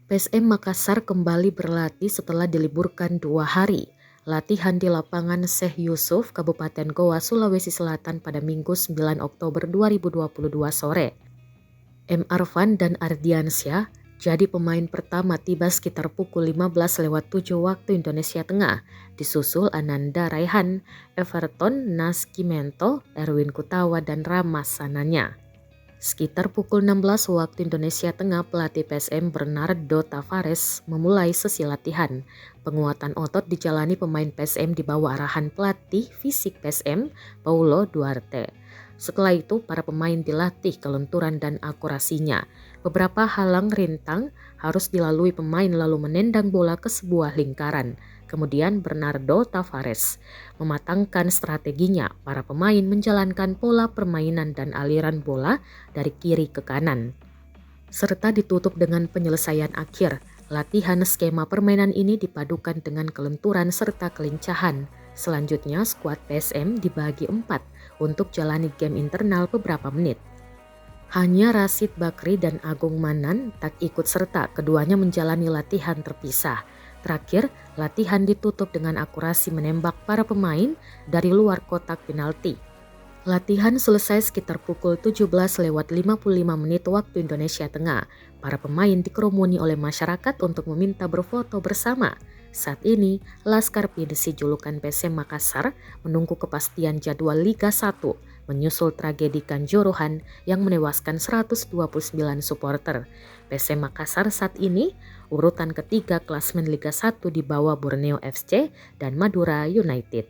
PSM Makassar kembali berlatih setelah diliburkan 2 hari. Latihan di lapangan Syekh Yusuf, Kabupaten Goa, Sulawesi Selatan pada Minggu 9 Oktober 2022 sore. M. Arfan dan Ardiansyah jadi pemain pertama tiba sekitar pukul 15.07 waktu Indonesia Tengah, disusul Ananda Raihan, Everton Nascimento, Erwin Kutawa, dan Rama Sananya. Sekitar pukul 16 waktu Indonesia Tengah, pelatih PSM Bernardo Tavares memulai sesi latihan. Penguatan otot dijalani pemain PSM di bawah arahan pelatih fisik PSM, Paulo Duarte. Setelah itu, para pemain dilatih kelenturan dan akurasinya. Beberapa halang rintang harus dilalui pemain lalu menendang bola ke sebuah lingkaran. Kemudian Bernardo Tavares mematangkan strateginya. Para pemain menjalankan pola permainan dan aliran bola dari kiri ke kanan, serta ditutup dengan penyelesaian akhir. Latihan skema permainan ini dipadukan dengan kelenturan serta kelincahan. Selanjutnya, skuad PSM dibagi 4 untuk jalani game internal beberapa menit. Hanya Rashid Bakri dan Agung Manan tak ikut serta, keduanya menjalani latihan terpisah. Terakhir, latihan ditutup dengan akurasi menembak para pemain dari luar kotak penalti. Latihan selesai sekitar pukul 17.55 waktu Indonesia Tengah. Para pemain dikerumuni oleh masyarakat untuk meminta berfoto bersama. Saat ini, Laskar Peirse julukan PSM Makassar menunggu kepastian jadwal Liga 1 menyusul tragedi Kanjuruhan yang menewaskan 129 supporter. PSM Makassar saat ini urutan ketiga klasmen Liga 1 di bawah Borneo FC dan Madura United.